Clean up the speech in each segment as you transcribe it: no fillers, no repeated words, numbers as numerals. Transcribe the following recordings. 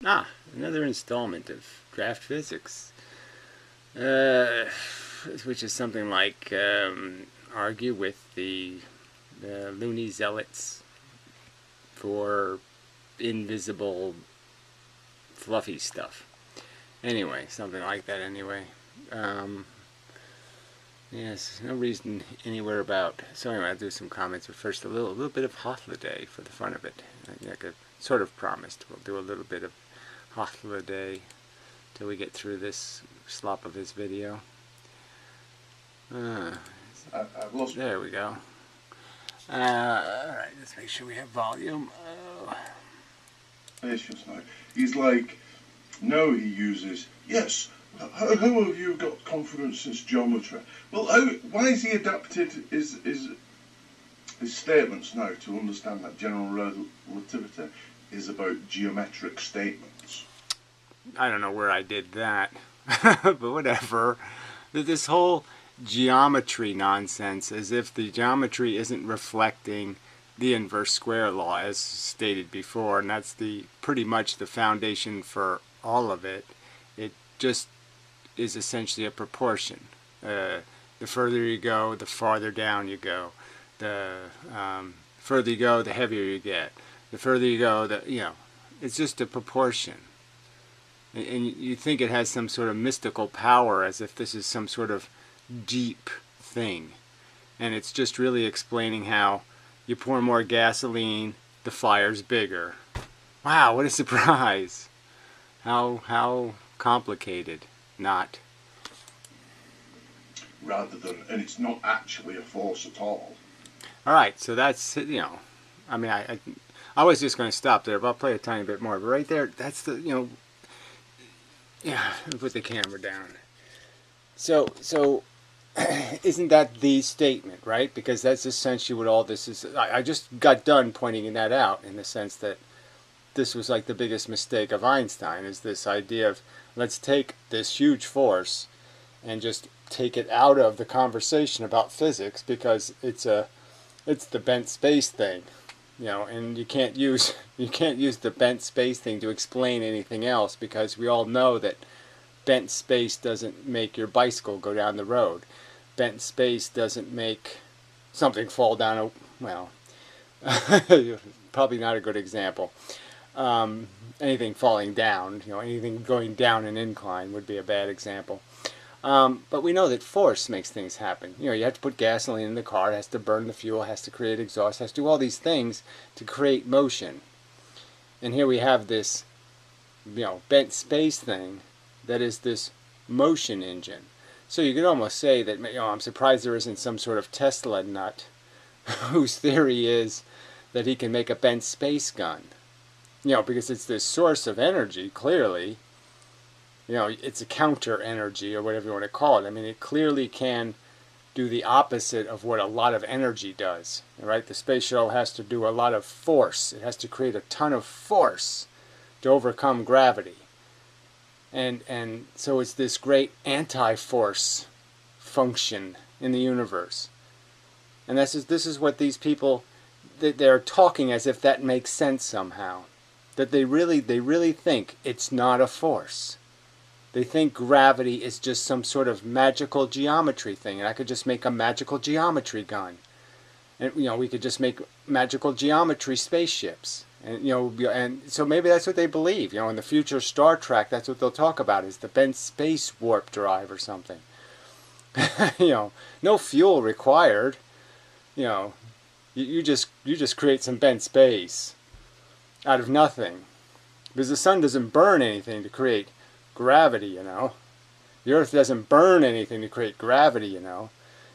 Another installment of Draft Physics, which is something like argue with the loony zealots for invisible fluffy stuff. Anyway, something like that anyway. Yes, no reason anywhere about. So anyway, I'll do some comments, but first a little bit of holiday for the fun of it. Like I sort of promised, we'll do a little bit of holiday till we get through this slop of his video. I've lost. There we go. Alright, let's make sure we have volume. Patience now. He's like, no, he uses, yes, how have you got confidence since geometry? Well, why has he adapted his statements now to understand that general relativity is about geometric statements? I don't know where I did that, but whatever. This whole geometry nonsense, as if the geometry isn't reflecting the inverse square law as stated before, and that's pretty much the foundation for all of it. It just is essentially a proportion. The further you go, the farther down you go. The further you go, the heavier you get. The further you go, it's just a proportion. And you think it has some sort of mystical power, as if this is some sort of deep thing. And it's just really explaining how you pour more gasoline, the fire's bigger. Wow, what a surprise. How complicated. Not. Rather than, and it's not actually a force at all. Alright, so that's, I mean, I was just going to stop there, but I'll play a tiny bit more. But right there, that's the, yeah, put the camera down. So isn't that the statement, right? Because that's essentially what all this is. I just got done pointing that out, in the sense that this was like the biggest mistake of Einstein, is this idea of, let's take this huge force and just take it out of the conversation about physics, because it's the bent space thing, and you can't use the bent space thing to explain anything else, because we all know that bent space doesn't make your bicycle go down the road. Bent space doesn't make something fall down a, well, probably not a good example. Anything falling down, anything going down an incline would be a bad example. But we know that force makes things happen. You have to put gasoline in the car, it has to burn the fuel, it has to create exhaust, it has to do all these things to create motion. And here we have this, bent space thing that is this motion engine. So you could almost say that, I'm surprised there isn't some sort of Tesla nut whose theory is that he can make a bent space gun. Because it's this source of energy, clearly. It's a counter energy, or whatever you want to call it. I mean, it clearly can do the opposite of what a lot of energy does. Right? The space shuttle has to do a lot of force. It has to create a ton of force to overcome gravity. And so it's this great anti-force function in the universe. And this is what these people, they're talking as if that makes sense somehow. That they really think it's not a force. They think gravity is just some sort of magical geometry thing, and I could just make a magical geometry gun. And we could just make magical geometry spaceships. And and so maybe that's what they believe. In the future Star Trek, that's what they'll talk about, is the bent space warp drive or something. No fuel required. You just create some bent space out of nothing, because the sun doesn't burn anything to create gravity. The Earth doesn't burn anything to create gravity.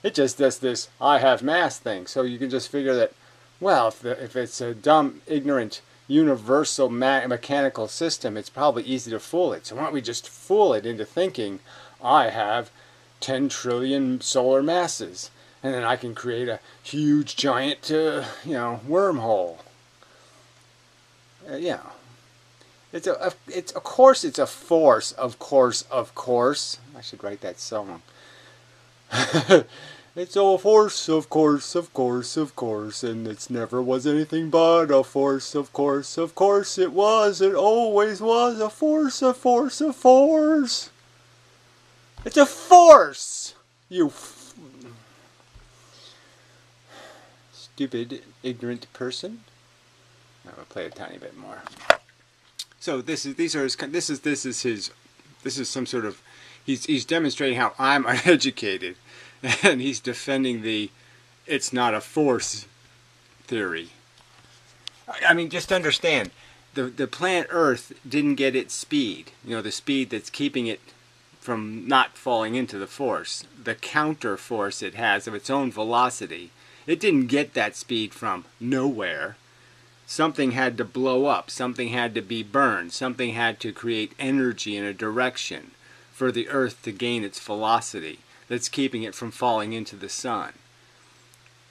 It just does this I have mass thing. So you can just figure that, well, if it's a dumb, ignorant, universal mechanical system, it's probably easy to fool it. So why don't we just fool it into thinking I have 10 trillion solar masses, and then I can create a huge, giant, wormhole. It's of course it's a force. Of course. I should write that song. It's a force, of course, of course, of course, and it's never was anything but a force, of course it was, it always was a force, a force, a force. It's a force! You stupid, ignorant person. I'm gonna play a tiny bit more. So this is some sort of he's demonstrating how I'm uneducated, and he's defending the it's not a force theory. I mean, just understand the planet Earth didn't get its speed. You know, the speed that's keeping it from not falling into the force. The counter force it has of its own velocity. It didn't get that speed from nowhere. Something had to blow up. Something had to be burned. Something had to create energy in a direction for the Earth to gain its velocity that's keeping it from falling into the sun.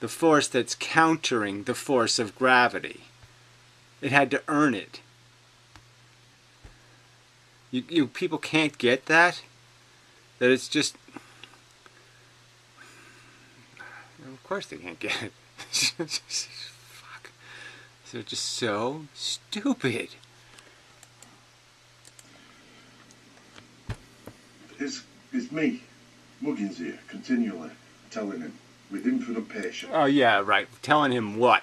The force that's countering the force of gravity. It had to earn it. You people can't get that? That it's just... Of course they can't get it. Fuck. They're just so stupid. It's me, Muggins here, continually telling him, with infinite patience. Oh yeah, right. Telling him what?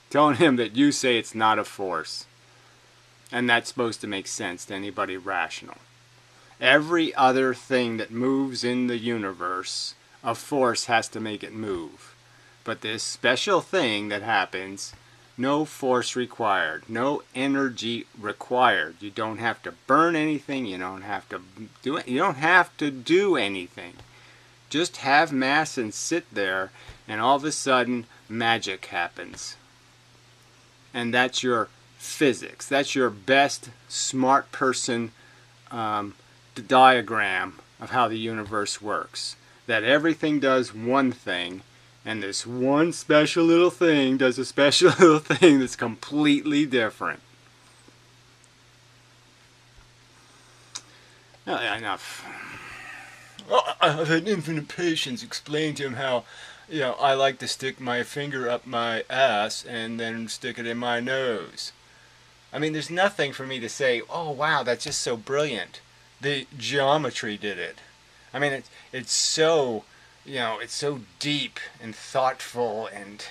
Telling him that you say it's not a force. And that's supposed to make sense to anybody rational. Every other thing that moves in the universe, a force has to make it move. But this special thing that happens, no force required, no energy required. You don't have to burn anything, you don't have to do it, you don't have to do anything. Just have mass and sit there, and all of a sudden magic happens. And that's your physics. That's your best smart person diagram of how the universe works. That everything does one thing, and this one special little thing does a special little thing that's completely different. Enough. Well, I've had infinite patience explain to him how, I like to stick my finger up my ass and then stick it in my nose. I mean, there's nothing for me to say, oh wow, that's just so brilliant. The geometry did it. I mean, it's so, it's so deep and thoughtful, and,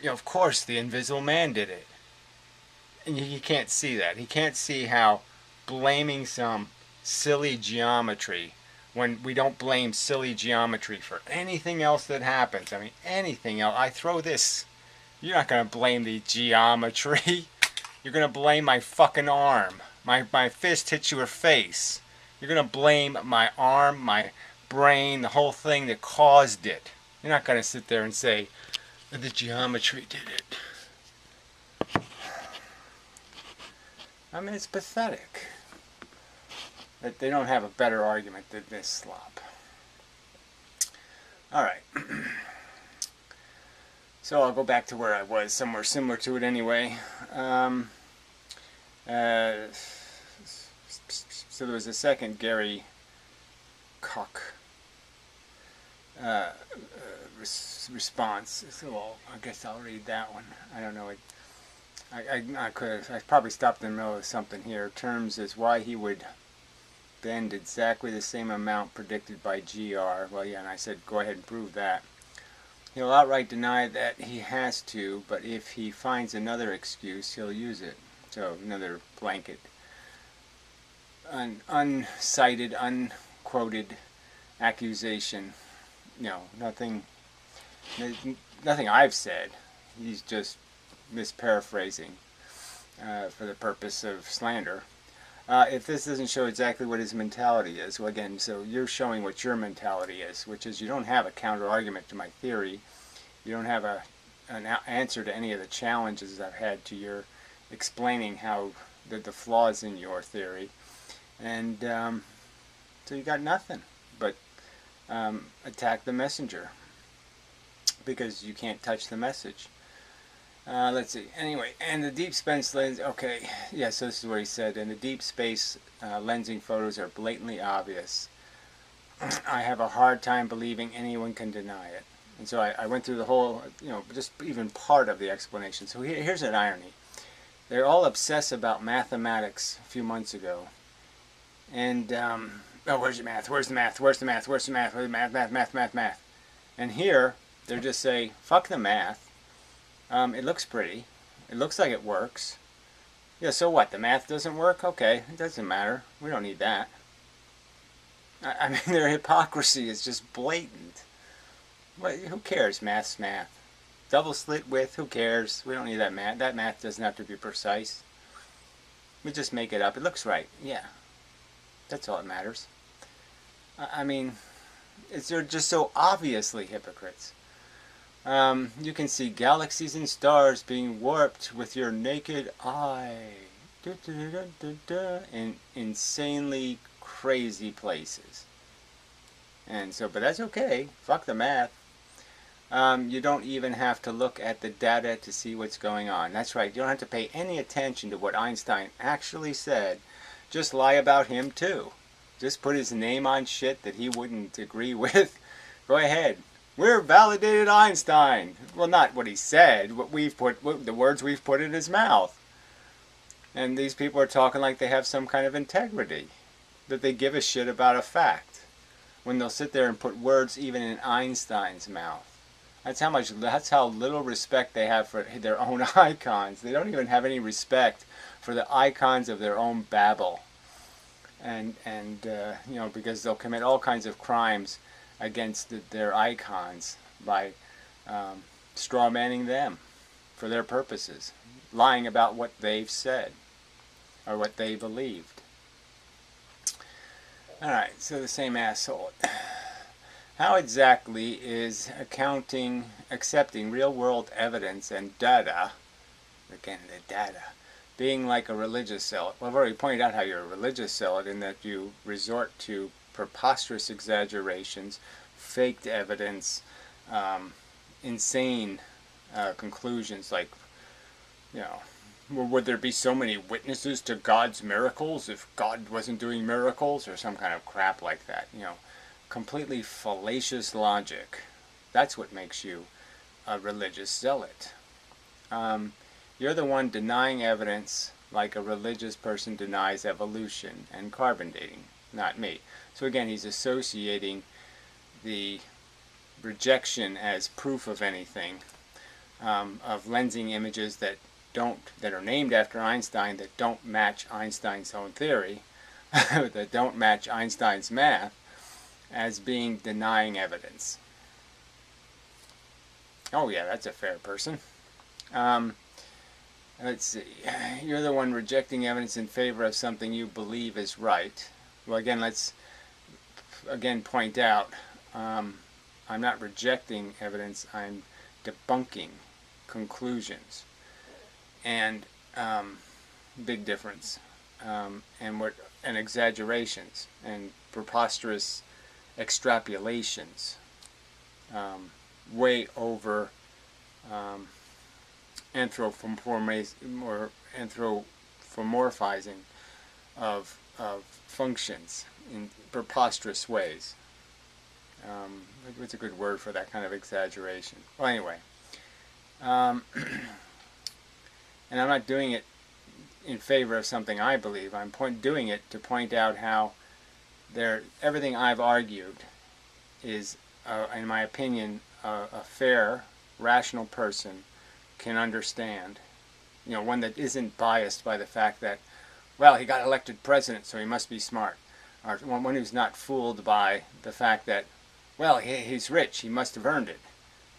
of course the Invisible Man did it. And he can't see that. He can't see how blaming some silly geometry, when we don't blame silly geometry for anything else that happens. I mean, anything else. I throw this. You're not going to blame the geometry. You're going to blame my fucking arm. My fist hits your face. You're going to blame my arm, my brain, the whole thing that caused it. You're not going to sit there and say, the geometry did it. I mean, it's pathetic that they don't have a better argument than this slop. Alright. So I'll go back to where I was, somewhere similar to it anyway. So there was a second Gary Koch response. So, well, I guess I'll read that one. I don't know. I probably stopped in the middle of something here. Terms as why he would bend exactly the same amount predicted by GR. Well, yeah, and I said go ahead and prove that. He'll outright deny that he has to, but if he finds another excuse, he'll use it. So another blanket, uncited, unquoted accusation. Nothing I've said. He's just misparaphrasing for the purpose of slander. If this doesn't show exactly what his mentality is, well, again, so you're showing what your mentality is, which is you don't have a counter-argument to my theory. You don't have an answer to any of the challenges I've had to your explaining how the flaws in your theory. And so you got nothing but attack the messenger, because you can't touch the message. Let's see. Anyway, and the deep space lens. Okay, yeah. So this is what he said. And the deep space lensing photos are blatantly obvious. I have a hard time believing anyone can deny it. And so I went through the whole, just even part of the explanation. So here's an irony. They're all obsessed about mathematics a few months ago. And, oh, where's your math? Where's the math? Where's the math? Where's the math? Where's the math? And here, they're just say, fuck the math. It looks pretty. It looks like it works. Yeah, so what? The math doesn't work? Okay, it doesn't matter. We don't need that. I mean, their hypocrisy is just blatant. Who cares? Math's math. Double slit width, who cares? We don't need that math. That math doesn't have to be precise. We just make it up. It looks right. Yeah. That's all that matters. I mean, they're just so obviously hypocrites. You can see galaxies and stars being warped with your naked eye. In insanely crazy places. And so, but that's okay. Fuck the math. You don't even have to look at the data to see what's going on. That's right. You don't have to pay any attention to what Einstein actually said. Just lie about him too. Just put his name on shit that he wouldn't agree with. Go ahead. We're validated Einstein. Well, not what he said. The words we've put in his mouth. And these people are talking like they have some kind of integrity, that they give a shit about a fact, when they'll sit there and put words even in Einstein's mouth. That's how little respect they have for their own icons. They don't even have any respect for the icons of their own babble. And because they'll commit all kinds of crimes against their icons by strawmanning them for their purposes, lying about what they've said or what they believed. Alright, so the same asshole. How exactly is accepting real-world evidence and data, again the data, being like a religious zealot? Well, I've already pointed out how you're a religious zealot in that you resort to preposterous exaggerations, faked evidence, insane conclusions like, would there be so many witnesses to God's miracles if God wasn't doing miracles, or some kind of crap like that? Completely fallacious logic. That's what makes you a religious zealot. You're the one denying evidence like a religious person denies evolution and carbon dating, not me. So again, he's associating the rejection as proof of anything, of lensing images that are named after Einstein, that don't match Einstein's own theory, that don't match Einstein's math, as being denying evidence. Oh yeah, that's a fair person. Let's see. You're the one rejecting evidence in favor of something you believe is right. Well, again, let's point out, I'm not rejecting evidence, I'm debunking conclusions. And big difference. And exaggerations and preposterous extrapolations, way over anthropomorphizing of functions in preposterous ways. What's a good word for that kind of exaggeration? Well, anyway, and I'm not doing it in favor of something I believe. I'm doing it to point out how everything I've argued is, in my opinion, a fair, rational person can understand. One that isn't biased by the fact that, well, he got elected president, so he must be smart. Or one who's not fooled by the fact that, well, he's rich, he must have earned it.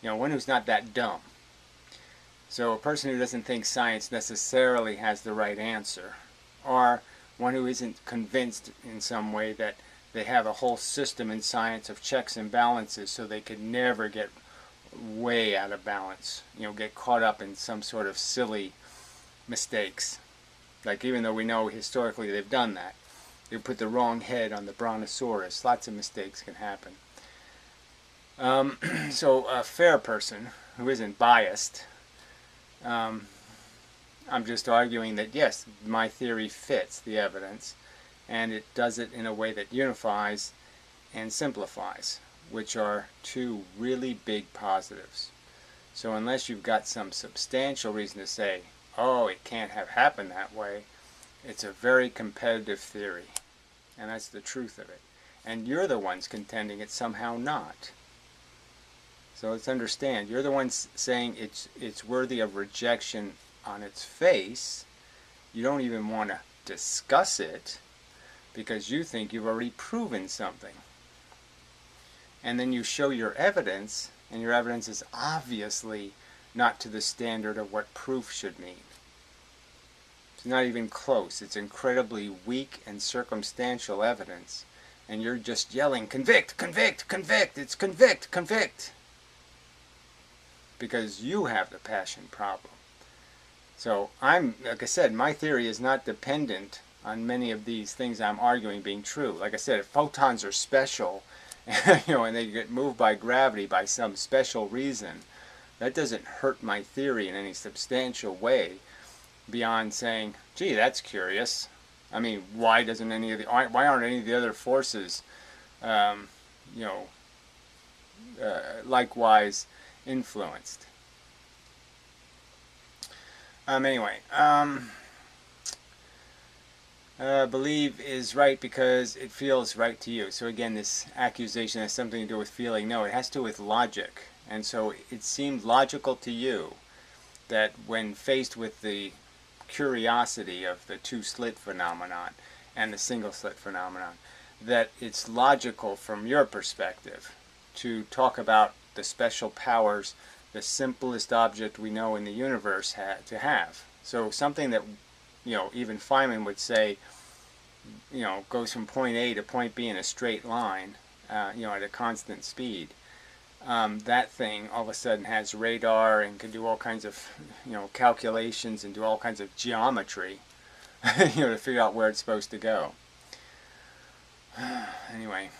One who's not that dumb. So a person who doesn't think science necessarily has the right answer, or one who isn't convinced in some way that they have a whole system in science of checks and balances so they could never get way out of balance, get caught up in some sort of silly mistakes. Like, even though we know historically they've done that. They put the wrong head on the brontosaurus. Lots of mistakes can happen. So a fair person who isn't biased, I'm just arguing that yes, my theory fits the evidence, and it does it in a way that unifies and simplifies, which are two really big positives. So unless you've got some substantial reason to say, oh, it can't have happened that way, it's a very competitive theory. And that's the truth of it. And you're the ones contending it's somehow not. So let's understand, you're the ones saying it's worthy of rejection on its face. You don't even want to discuss it because you think you've already proven something. And then you show your evidence, and your evidence is obviously not to the standard of what proof should mean. It's not even close. It's incredibly weak and circumstantial evidence. And you're just yelling, convict, convict, convict, it's convict, convict. Because you have the passion problem. So like I said, my theory is not dependent on many of these things I'm arguing being true. Like I said, if photons are special, and they get moved by gravity by some special reason, that doesn't hurt my theory in any substantial way beyond saying, gee, that's curious. I mean, why aren't any of the other forces, likewise influenced? Believe is right because it feels right to you. So again, this accusation has something to do with feeling. No, it has to do with logic. And so it seemed logical to you that when faced with the curiosity of the two-slit phenomenon and the single-slit phenomenon, that it's logical from your perspective to talk about the special powers the simplest object we know in the universe to have. So something that, even Feynman would say, goes from point A to point B in a straight line, at a constant speed. That thing all of a sudden has radar and can do all kinds of, calculations and do all kinds of geometry, to figure out where it's supposed to go. Anyway,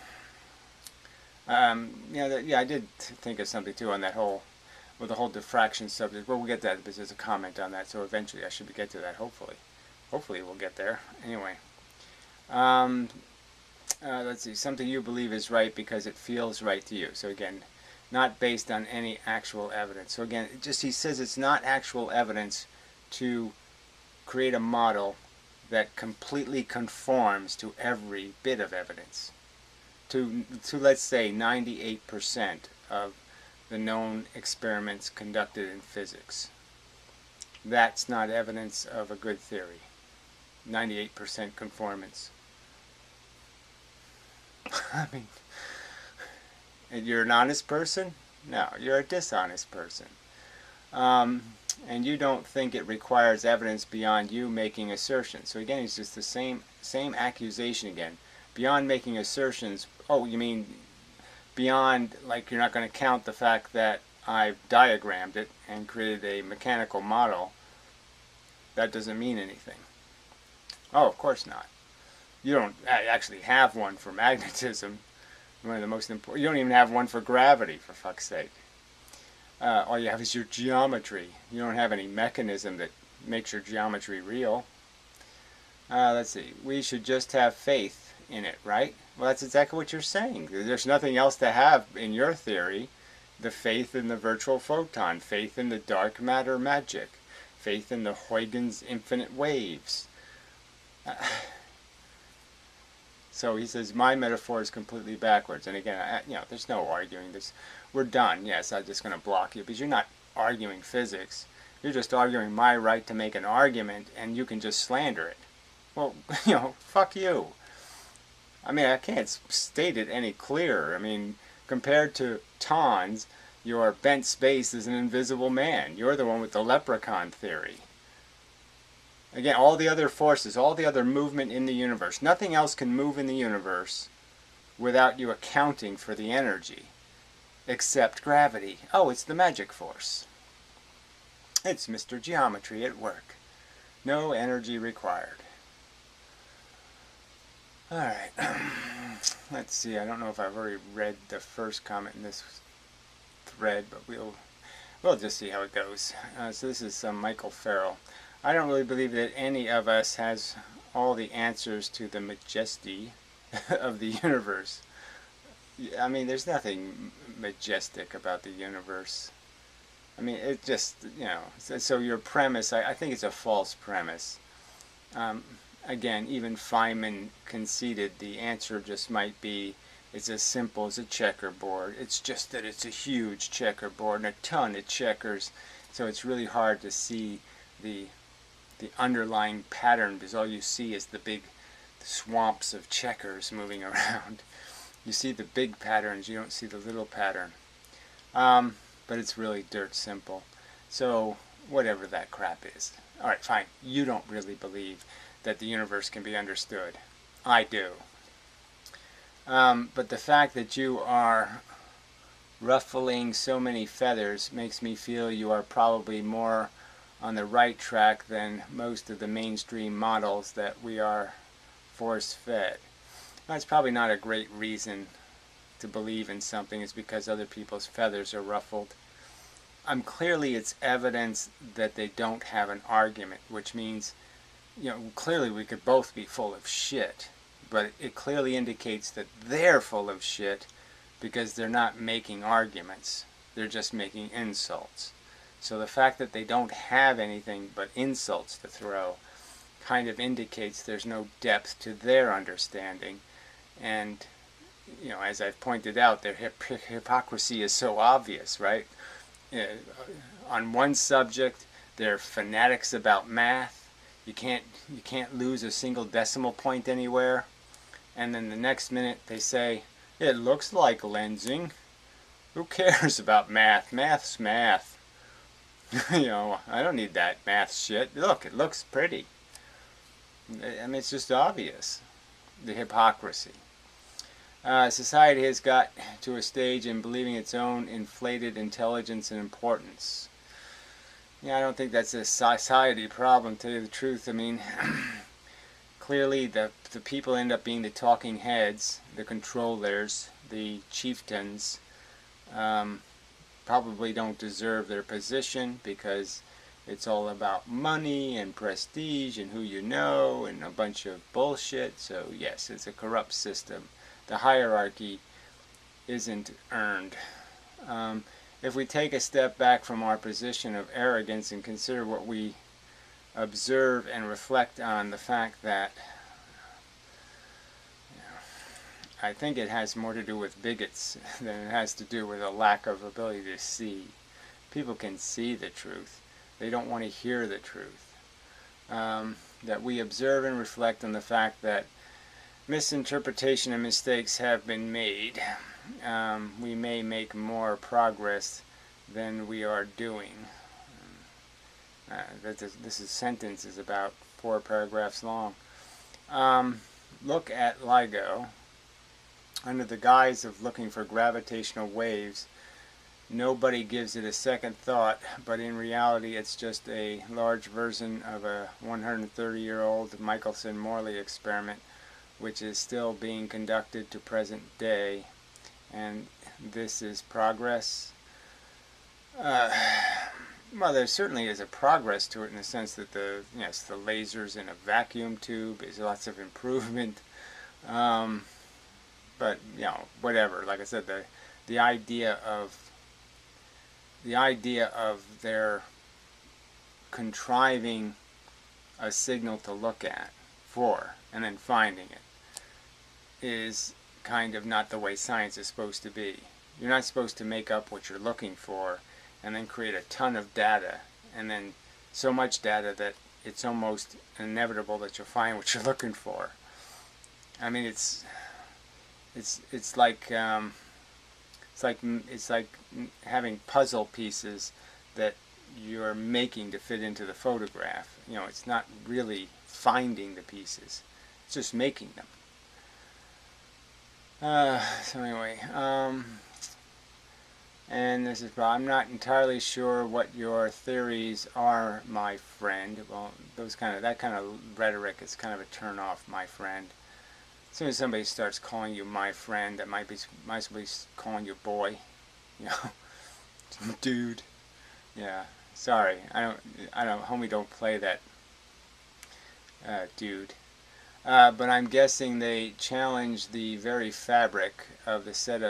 I did think of something too on that whole, with the whole diffraction subject. Well, we'll get to that, but there's a comment on that, so eventually I should get to that, hopefully. Hopefully we'll get there. Anyway. Let's see, something you believe is right because it feels right to you. So again, not based on any actual evidence. So again, he says it's not actual evidence to create a model that completely conforms to every bit of evidence. To let's say 98% of the known experiments conducted in physics. That's not evidence of a good theory. 98% conformance. I mean, and you're an honest person? No, you're a dishonest person. And you don't think it requires evidence beyond you making assertions. So again, it's just the same accusation again. Beyond making assertions, oh, you mean beyond, like, you're not going to count the fact that I've diagrammed it and created a mechanical model. That doesn't mean anything. Oh, of course not. You don't actually have one for magnetism. One of the most important. You don't even have one for gravity, for fuck's sake. All you have is your geometry. You don't have any mechanism that makes your geometry real. Let's see. We should just have faith in it, right? Well, that's exactly what you're saying. There's nothing else to have in your theory. The faith in the virtual photon, faith in the dark matter magic, faith in the Huygens infinite waves. So he says, my metaphor is completely backwards. And again, there's no arguing this. We're done. Yes, I'm just going to block you because you're not arguing physics. You're just arguing my right to make an argument, and you can just slander it. Well, fuck you. I mean, I can't state it any clearer. I mean, compared to Tons, your bent space is an invisible man. You're the one with the leprechaun theory. Again, all the other forces, all the other movement in the universe, nothing else can move in the universe without you accounting for the energy, except gravity. Oh, it's the magic force. It's Mr. Geometry at work. No energy required. Alright, let's see, I don't know if I've already read the first comment in this thread, but we'll just see how it goes. So this is Michael Farrell. I don't really believe that any of us has all the answers to the majesty of the universe. I mean, there's nothing majestic about the universe. I mean, it just, so your premise, I think it's a false premise. Um, Again, even Feynman conceded the answer just might be it's as simple as a checkerboard. It's just that it's a huge checkerboard and a ton of checkers, so it's really hard to see the the underlying pattern because all you see is the big swamps of checkers moving around. You see the big patterns, you don't see the little pattern. But it's really dirt simple. So, whatever that crap is. Alright, fine. You don't really believe that the universe can be understood. I do. But the fact that you are ruffling so many feathers makes me feel you are probably more on the right track than most of the mainstream models that we are force-fed. That's probably not a great reason to believe in something is because other people's feathers are ruffled. Clearly it's evidence that they don't have an argument, which means, clearly we could both be full of shit, but it clearly indicates that they're full of shit because they're not making arguments. They're just making insults. So the fact that they don't have anything but insults to throw kind of indicates there's no depth to their understanding. And, as I've pointed out, their hypocrisy is so obvious, right? On one subject, they're fanatics about math. You can't lose a single decimal point anywhere. And then the next minute they say, it looks like lensing. Who cares about math? Math's math. I don't need that math shit. Look, it looks pretty. I mean, it's just obvious. The hypocrisy. Society has got to a stage in believing its own inflated intelligence and importance. I don't think that's a society problem, to tell you the truth. I mean, clearly the people end up being the talking heads, the controllers, the chieftains. Probably don't deserve their position because it's all about money and prestige and who you know and a bunch of bullshit. So yes, it's a corrupt system. The hierarchy isn't earned. If we take a step back from our position of arrogance and consider what we observe and reflect on the fact that I think it has more to do with bigots than it has to do with a lack of ability to see. People can see the truth. They don't want to hear the truth. That we observe and reflect on the fact that misinterpretation and mistakes have been made. We may make more progress than we are doing. This sentence is about 4 paragraphs long. Look at LIGO. Under the guise of looking for gravitational waves, nobody gives it a second thought, but in reality it's just a large version of a 130-year-old Michelson-Morley experiment, which is still being conducted to present day. And this is progress. Well, there certainly is a progress to it in the sense that the lasers in a vacuum tube is lots of improvement. But whatever. Like I said, the idea of their contriving a signal to look at for and then finding it is kind of not the way science is supposed to be. You're not supposed to make up what you're looking for and then create a ton of data and then so much data that it's almost inevitable that you'll find what you're looking for. I mean, it's like having puzzle pieces that you're making to fit into the photograph. It's not really finding the pieces; it's just making them. So anyway, and this is, I'm not entirely sure what your theories are, my friend. Well, that kind of rhetoric is kind of a turn off, my friend. As soon as somebody starts calling you my friend, that might be calling you boy, dude. Yeah, sorry, I don't, homie, don't play that, dude. But I'm guessing they challenge the very fabric of the set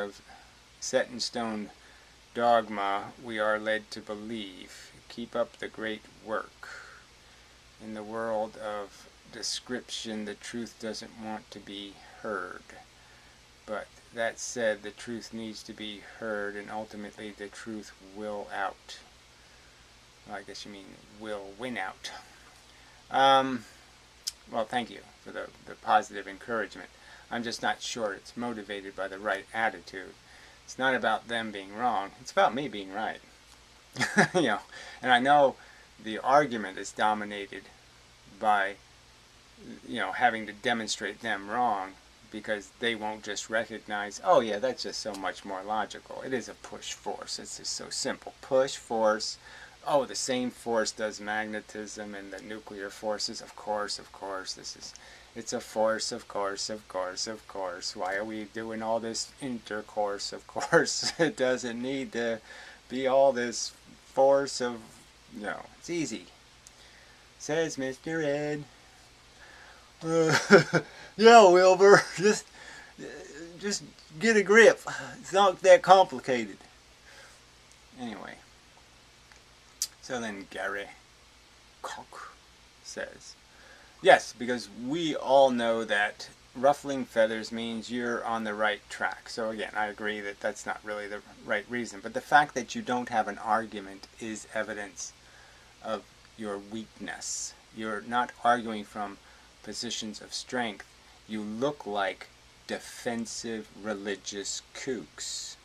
in stone dogma we are led to believe. Keep up the great work. In the world of description, the truth doesn't want to be heard. But that said, the truth needs to be heard, and ultimately the truth will out. Well, I guess you mean will win out. Well, thank you for the positive encouragement. I'm just not sure it's motivated by the right attitude. It's not about them being wrong. It's about me being right. You know, and I know the argument is dominated by, you know, having to demonstrate them wrong, because they won't just recognize, oh yeah, that's just so much more logical. It is a push force. It's just so simple. Push force. Oh, the same force does magnetism and the nuclear forces. Of course, it's a force, of course. Why are we doing all this intercourse? Of course, it doesn't need to be all this force of, no, it's easy. Says Mr. Ed. Yeah, Wilbur, just get a grip. It's not that complicated. Anyway, so then Gary Koch says, yes, because we all know that ruffling feathers means you're on the right track. So again, I agree that that's not really the right reason. But the fact that you don't have an argument is evidence of your weakness. You're not arguing from positions of strength. You look like defensive religious kooks,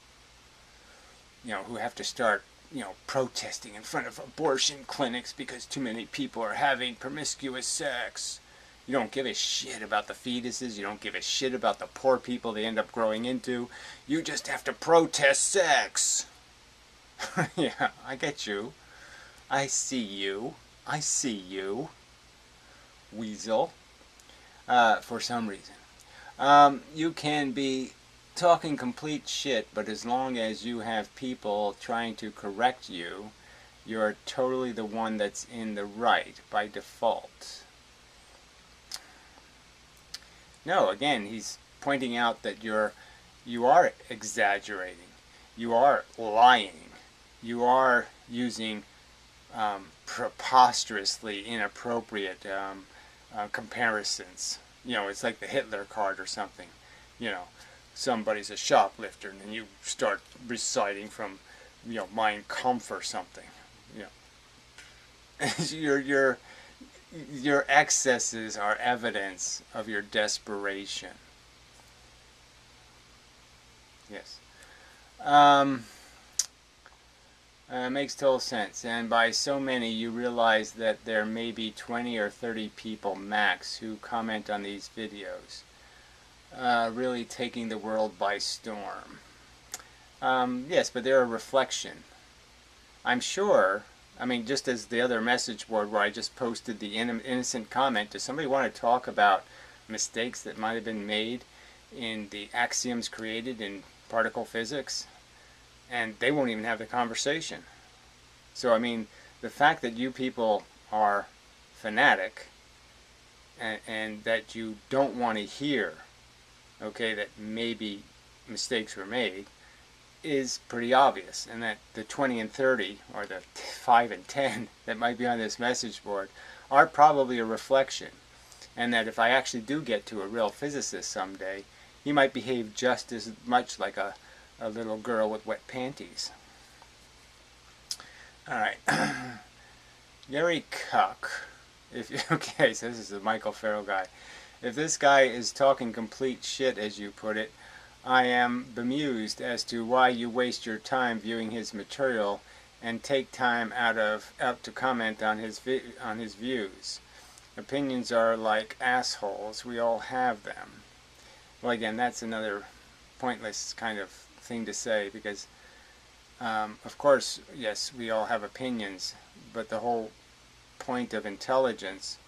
you know, who have to start, you know, protesting in front of abortion clinics because too many people are having promiscuous sex. You don't give a shit about the fetuses. You don't give a shit about the poor people they end up growing into. You just have to protest sex. Yeah, I get you. I see you. Weasel. For some reason. You can be talking complete shit, but as long as you have people trying to correct you, you're totally the one that's in the right by default. No, again, he's pointing out that you are exaggerating, you are lying, you are using preposterously inappropriate comparisons. You know, it's like the Hitler card or something. You know, somebody's a shoplifter, and then you start reciting from, you know, Mein Kampf or something. You know, your excesses are evidence of your desperation. Yes. Makes total sense. And by so many, you realize that there may be 20 or 30 people max who comment on these videos, really taking the world by storm. Yes, but they're a reflection. I'm sure, I mean, just as the other message board where I just posted the innocent comment, does somebody want to talk about mistakes that might have been made in the axioms created in particle physics? And they won't even have the conversation. So, I mean, the fact that you people are fanatic and that you don't want to hear, okay, that maybe mistakes were made, is pretty obvious. And that the 20 and 30, or the 5 and 10 that might be on this message board, are probably a reflection. And that if I actually do get to a real physicist someday, he might behave just as much like a little girl with wet panties. Alright. Gary Koch. Okay, so this is the Michael Farrell guy. If this guy is talking complete shit, as you put it, I am bemused as to why you waste your time viewing his material and take time out to comment on his views. Opinions are like assholes. We all have them. Well, again, that's another pointless kind of thing to say, because of course, yes, we all have opinions, but the whole point of intelligence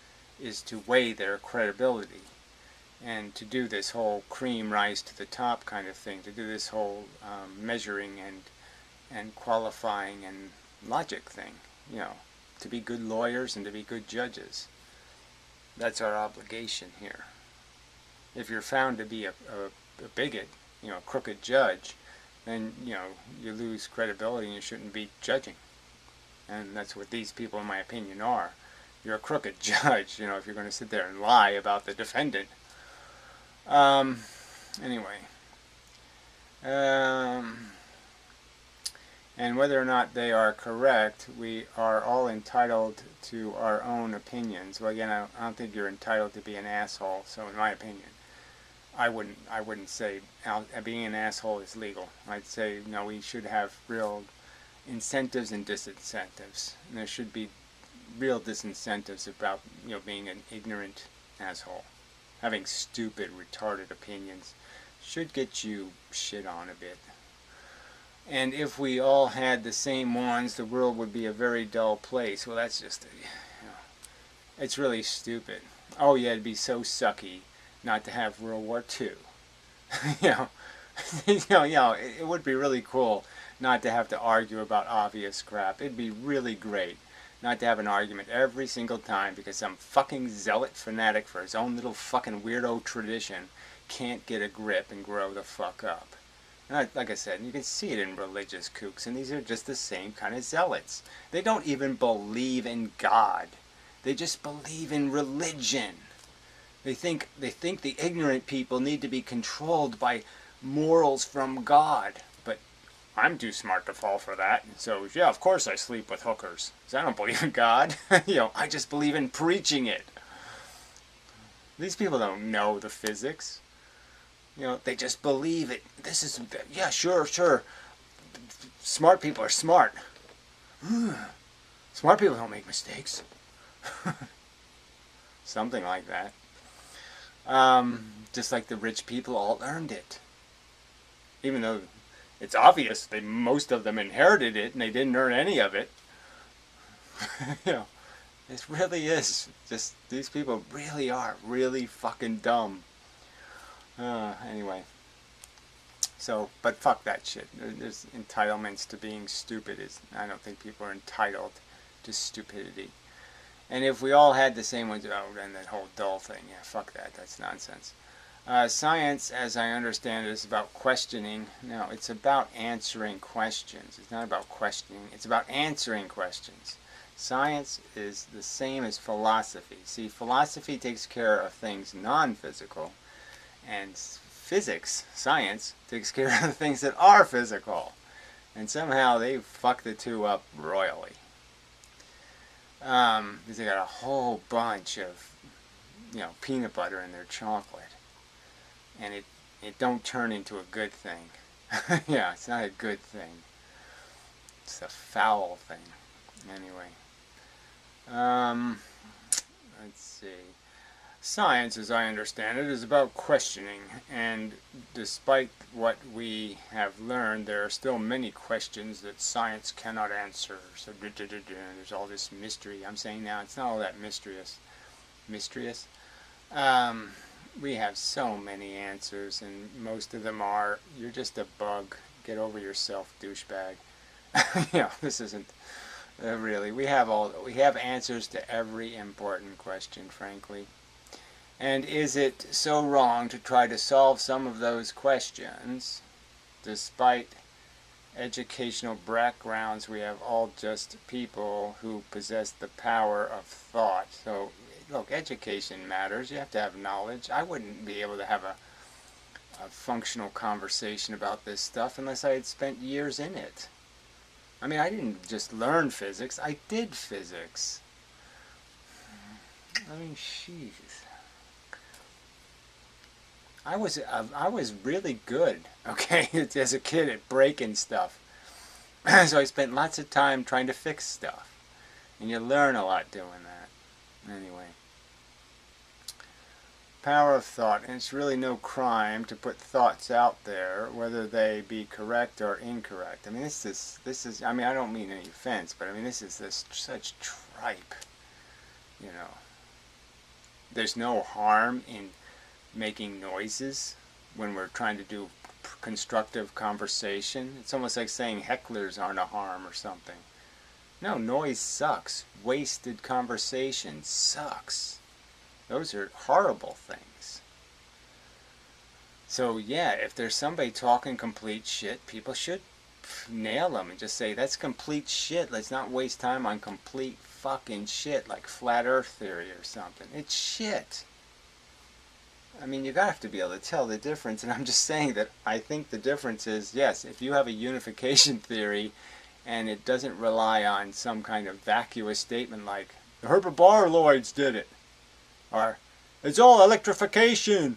is to weigh their credibility and to do this whole cream rise to the top kind of thing, to do this whole measuring and qualifying and logic thing, you know, to be good lawyers and to be good judges. That's our obligation here. If you're found to be a bigot, you know, a crooked judge, then, you know, you lose credibility and you shouldn't be judging. And that's what these people, in my opinion, are. You're a crooked judge, you know, if you're going to sit there and lie about the defendant. Anyway. And whether or not they are correct, we are all entitled to our own opinions. Well, again, I don't think you're entitled to be an asshole. So, in my opinion, I wouldn't say being an asshole is legal. I'd say, you know, we should have real incentives and disincentives. And there should be real disincentives about, you know, being an ignorant asshole. Having stupid, retarded opinions should get you shit on a bit. And if we all had the same ones, the world would be a very dull place. Well, that's just, you know, it's really stupid. Oh yeah, it'd be so sucky not to have World War II. you know, it would be really cool not to have to argue about obvious crap. It'd be really great not to have an argument every single time because some fucking zealot fanatic for his own little fucking weirdo tradition can't get a grip and grow the fuck up. And like I said, you can see it in religious kooks, and these are just the same kind of zealots. They don't even believe in God. They just believe in religion. They think the ignorant people need to be controlled by morals from God. But I'm too smart to fall for that. So, yeah, of course I sleep with hookers. Because I don't believe in God. You know, I just believe in preaching it. These people don't know the physics. You know, they just believe it. This is, yeah, sure. Smart people are smart. Smart people don't make mistakes. Something like that. Just like the rich people all earned it. Even though it's obvious most of them inherited it and they didn't earn any of it. You know, it really is. Just, these people really are really fucking dumb. Anyway. So, but fuck that shit. There's entitlements to being stupid. I don't think people are entitled to stupidity. And if we all had the same ones, oh, then that whole dull thing, yeah, fuck that. That's nonsense. Science, as I understand it, is about questioning. No, it's about answering questions. It's not about questioning. It's about answering questions. Science is the same as philosophy. See, philosophy takes care of things non-physical, and physics, science, takes care of the things that are physical. And somehow they fuck the two up royally. Because they got a whole bunch of, you know, peanut butter in their chocolate. And it don't turn into a good thing. Yeah, it's not a good thing. It's a foul thing. Anyway. Let's see. Science, as I understand it, is about questioning, and despite what we have learned, there are still many questions that science cannot answer. So there's all this mystery. I'm saying now it's not all that mysterious. We have so many answers, and most of them are, you're just a bug. Get over yourself, douchebag. You know, this isn't really. We have answers to every important question, frankly. And is it so wrong to try to solve some of those questions? Despite educational backgrounds, we have all just people who possess the power of thought. So, look, education matters. You have to have knowledge. I wouldn't be able to have a functional conversation about this stuff unless I had spent years in it. I mean, I didn't just learn physics. I did physics. I mean, Jesus. I was really good, okay, as a kid at breaking stuff. So I spent lots of time trying to fix stuff. And you learn a lot doing that. Anyway. Power of thought. And it's really no crime to put thoughts out there, whether they be correct or incorrect. I mean, this is, I mean, I don't mean any offense, but I mean, this is such tripe, you know. There's no harm in making noises when we're trying to do constructive conversation. It's almost like saying hecklers aren't a harm or something. No, noise sucks. Wasted conversation sucks. Those are horrible things. So yeah, if there's somebody talking complete shit, people should nail them and just say, that's complete shit. Let's not waste time on complete fucking shit like flat earth theory or something. It's shit. I mean, you gotta have to be able to tell the difference, and I'm just saying that I think the difference is, yes, if you have a unification theory and it doesn't rely on some kind of vacuous statement like, the hyperboloids did it, or it's all electrification.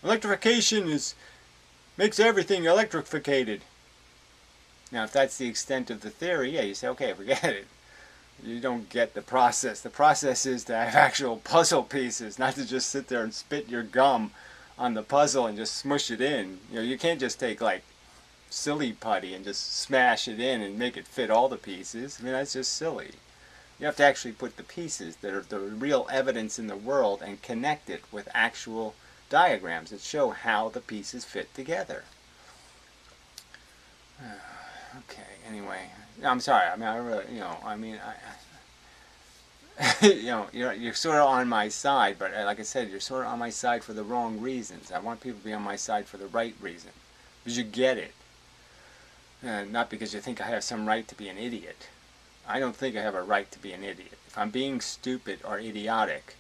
Electrification makes everything electrificated. Now, if that's the extent of the theory, yeah, you say, okay, forget it. You don't get the process. The process is to have actual puzzle pieces, not to just sit there and spit your gum on the puzzle and just smush it in. You know, you can't just take like silly putty and just smash it in and make it fit all the pieces. I mean, that's just silly. You have to actually put the pieces that are the real evidence in the world and connect it with actual diagrams that show how the pieces fit together. Okay, anyway, I'm sorry. I mean, I really, you're sort of on my side, but like I said, you're sort of on my side for the wrong reasons. I want people to be on my side for the right reason, because you get it, not because you think I have some right to be an idiot. I don't think I have a right to be an idiot. If I'm being stupid or idiotic,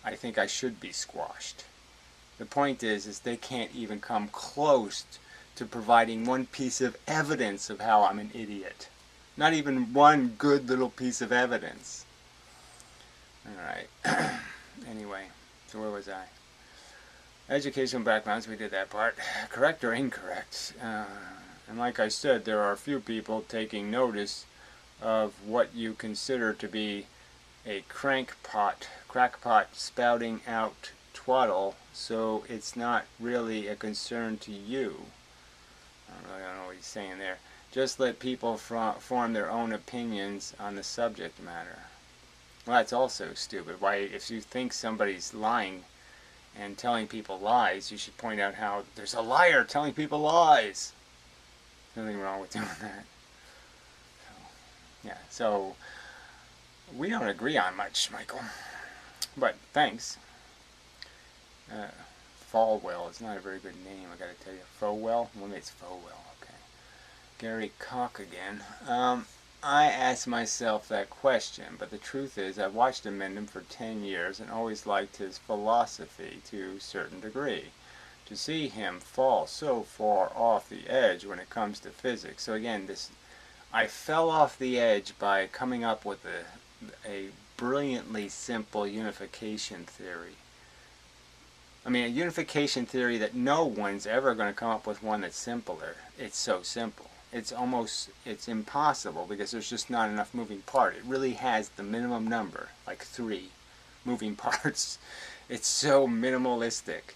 I think I should be squashed. The point is they can't even come close to providing one piece of evidence of how I'm an idiot. Not even one good little piece of evidence. Alright. Anyway, so where was I? Educational backgrounds, we did that part. Correct or incorrect? And like I said, there are a few people taking notice of what you consider to be a crackpot spouting out twaddle, so it's not really a concern to you. I don't know what he's saying there. Just let people form their own opinions on the subject matter. Well, that's also stupid. Why, if you think somebody's lying and telling people lies, you should point out how there's a liar telling people lies. Nothing wrong with doing that. Yeah, so we don't agree on much, Michael. But thanks. Falwell is not a very good name, I gotta tell you. Fowell? Well, maybe it's Fowell, okay. Gary Koch again. I asked myself that question, but the truth is I've watched Eminem for 10 years and always liked his philosophy to a certain degree. To see him fall so far off the edge when it comes to physics. So again, I fell off the edge by coming up with a brilliantly simple unification theory. I mean, a unification theory that no one's ever going to come up with one that's simpler. It's so simple. It's impossible because there's just not enough moving part. It really has the minimum number, like 3 moving parts. It's so minimalistic.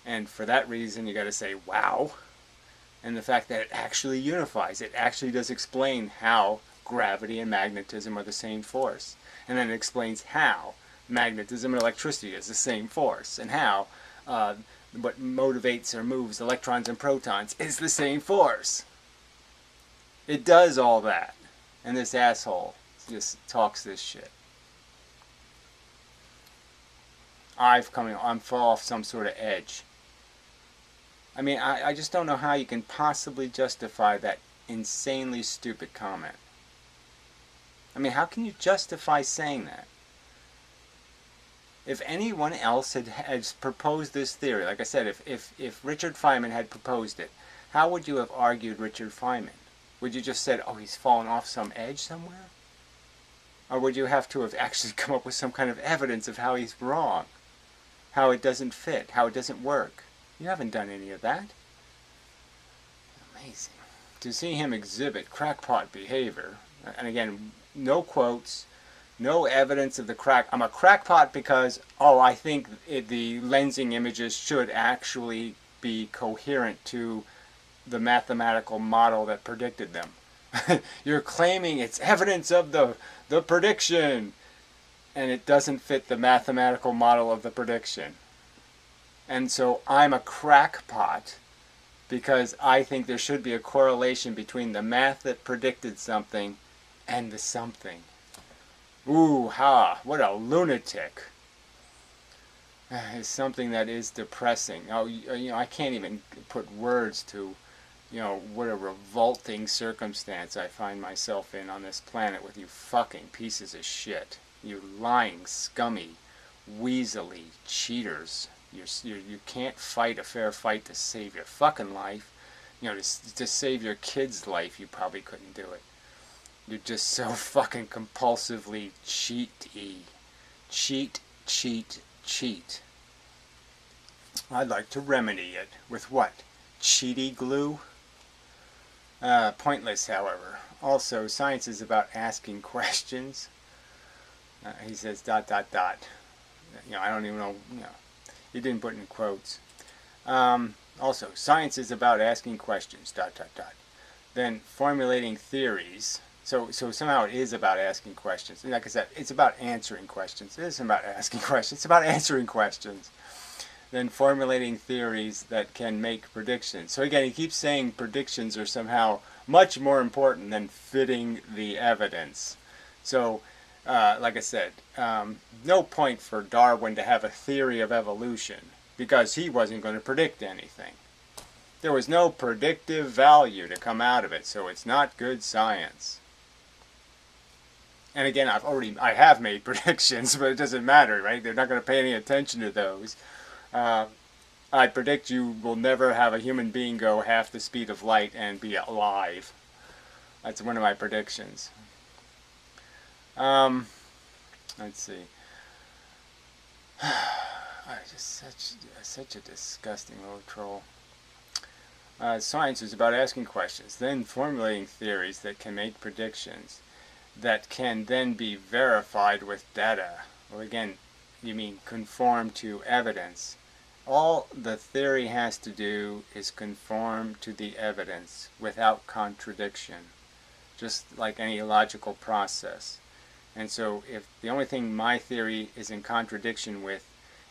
And for that reason, you got to say, wow. And the fact that it actually unifies. It actually does explain how gravity and magnetism are the same force. And then it explains how magnetism and electricity is the same force. And how what motivates or moves electrons and protons is the same force. It does all that. And this asshole just talks this shit. I'm fall off some sort of edge. I mean, I just don't know how you can possibly justify that insanely stupid comment. I mean, how can you justify saying that? If anyone else had proposed this theory, like I said, if Richard Feynman had proposed it, how would you have argued Richard Feynman? Would you just said, oh, he's fallen off some edge somewhere? Or would you have to have actually come up with some kind of evidence of how he's wrong? How it doesn't fit, how it doesn't work? You haven't done any of that. Amazing. To see him exhibit crackpot behavior, and again, no quotes, no evidence of the crack. I'm a crackpot because, I think the lensing images should actually be coherent to the mathematical model that predicted them. You're claiming it's evidence of the prediction, and it doesn't fit the mathematical model of the prediction. And so I'm a crackpot because I think there should be a correlation between the math that predicted something and the something. Ooh, ha, what a lunatic. is something that is depressing. Oh, you know, I can't even put words to, you know, what a revolting circumstance I find myself in on this planet with you fucking pieces of shit. You lying, scummy, weaselly cheaters. You can't fight a fair fight to save your fucking life. You know, to save your kid's life, you probably couldn't do it. You're just so fucking compulsively cheat-y. Cheat, cheat, cheat. I'd like to remedy it. With what? Cheaty glue? Pointless, however. Also, science is about asking questions. He says dot dot dot. You know, I don't even know, you know. He didn't put in quotes. Also, science is about asking questions, dot dot dot. Then formulating theories. So somehow it is about asking questions. And like I said, it's about answering questions. It isn't about asking questions. It's about answering questions. Then formulating theories that can make predictions. So again, he keeps saying predictions are somehow much more important than fitting the evidence. So, like I said, no point for Darwin to have a theory of evolution because he wasn't going to predict anything. There was no predictive value to come out of it, so it's not good science. And again, I have made predictions, but it doesn't matter, right? They're not going to pay any attention to those. I predict you will never have a human being go half the speed of light and be alive. That's one of my predictions. Let's see. Just such a disgusting little troll. Science is about asking questions, then formulating theories that can make predictions that can then be verified with data. Well, again, you mean conform to evidence. All the theory has to do is conform to the evidence without contradiction, just like any logical process. And so if the only thing my theory is in contradiction with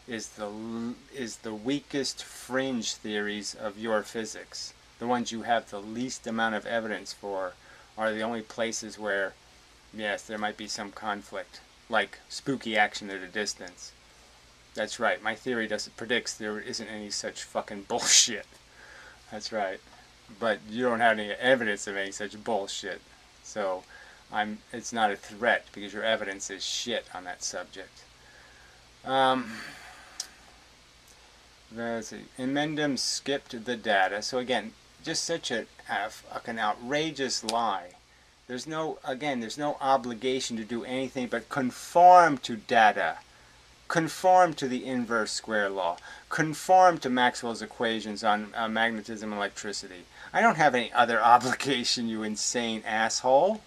is the weakest fringe theories of your physics, the ones you have the least amount of evidence for, are the only places where, yes, there might be some conflict, like spooky action at a distance. That's right, my theory predicts there isn't any such fucking bullshit. That's right. But you don't have any evidence of any such bullshit. So it's not a threat because your evidence is shit on that subject. Let's see. Emendum skipped the data. So again, just such an outrageous lie. There's no obligation to do anything but conform to data. Conform to the inverse square law. Conform to Maxwell's equations on magnetism and electricity. I don't have any other obligation, you insane asshole.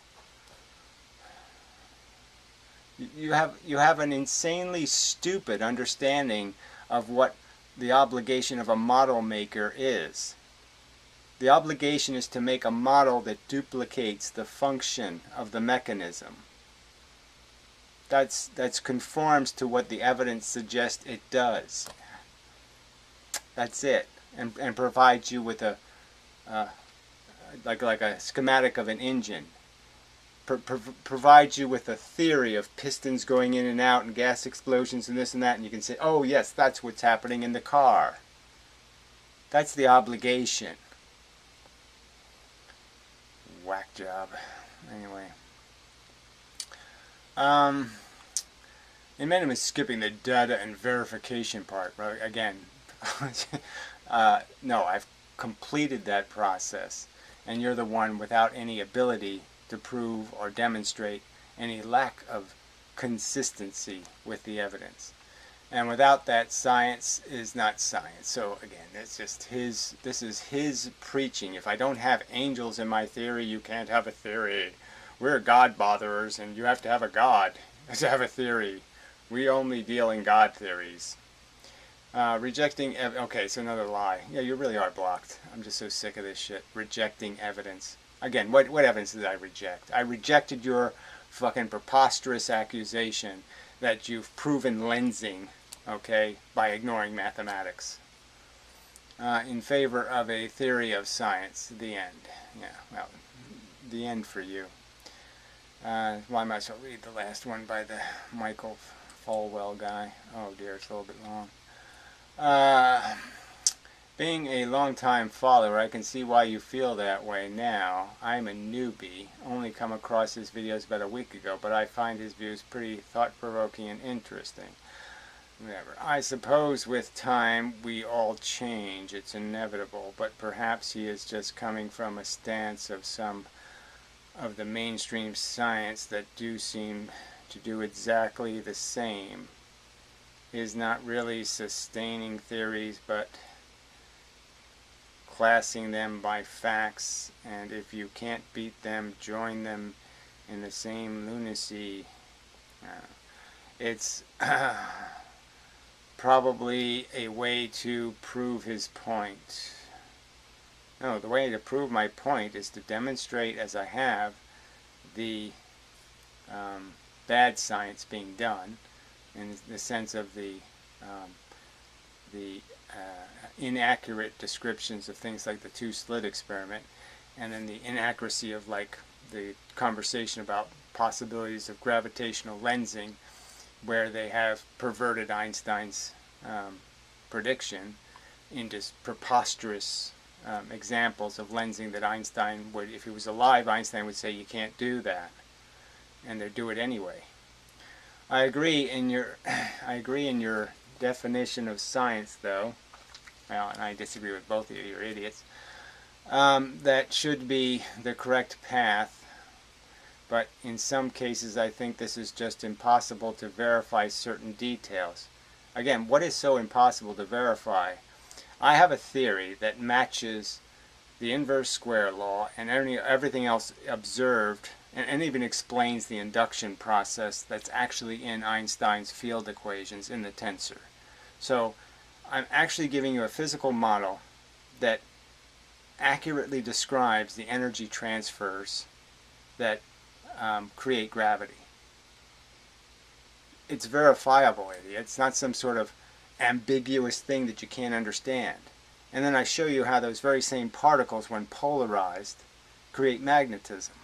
You have an insanely stupid understanding of what the obligation of a model maker is. The obligation is to make a model that duplicates the function of the mechanism. That's conforms to what the evidence suggests it does. That's it, and provides you with a like a schematic of an engine. Provides you with a theory of pistons going in and out and gas explosions and this and that, and you can say, oh yes, that's what's happening in the car. That's the obligation. Whack job. Anyway. Emendum is skipping the data and verification part. Right? Again, no, I've completed that process, and you're the one without any ability to prove or demonstrate any lack of consistency with the evidence. And without that, science is not science. So again, it's just this is his preaching. If I don't have angels in my theory, you can't have a theory. We're God botherers, and you have to have a God to have a theory. We only deal in God theories. Rejecting okay, so another lie. Yeah, you really are blocked. I'm just so sick of this shit. Rejecting evidence. Again, what evidence did I reject? I rejected your fucking preposterous accusation that you've proven lensing, okay, by ignoring mathematics. In favor of a theory of science. The end. Yeah, well, the end for you. Well, I might as well read the last one by the Michael Falwell guy. Oh dear, it's a little bit long. Uh, Being a long-time follower, I can see why you feel that way now. I'm a newbie, only come across his videos about a week ago, but I find his views pretty thought-provoking and interesting. Whatever. I suppose with time we all change, it's inevitable, but perhaps he is just coming from a stance of some of the mainstream science that do seem to do exactly the same. He is not really sustaining theories, but classing them by facts, and if you can't beat them, join them in the same lunacy. It's probably a way to prove his point. No, the way to prove my point is to demonstrate, as I have, the bad science being done, in the sense of the inaccurate descriptions of things like the two-slit experiment, and then the inaccuracy of like the conversation about possibilities of gravitational lensing, where they have perverted Einstein's prediction into preposterous examples of lensing that Einstein would, if he was alive, Einstein would say you can't do that, and they do it anyway. I agree in your definition of science, though. Well, and I disagree with both of you. You're idiots. That should be the correct path, but in some cases I think this is just impossible to verify certain details. Again, what is so impossible to verify? I have a theory that matches the inverse square law and everything else observed, and even explains the induction process that's actually in Einstein's field equations in the tensor. So I'm actually giving you a physical model that accurately describes the energy transfers that create gravity. It's verifiable, idiot. It's not some sort of ambiguous thing that you can't understand. And then I show you how those very same particles, when polarized, create magnetism.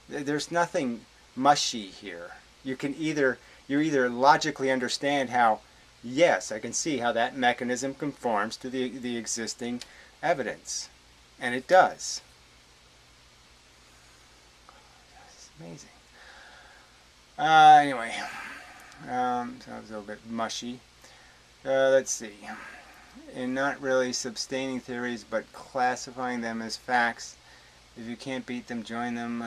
There's nothing mushy here. You either logically understand how, yes, I can see how that mechanism conforms to the existing evidence. And it does. It's amazing. Anyway, so that was a little bit mushy. Let's see. In not really sustaining theories, but classifying them as facts. If you can't beat them, join them.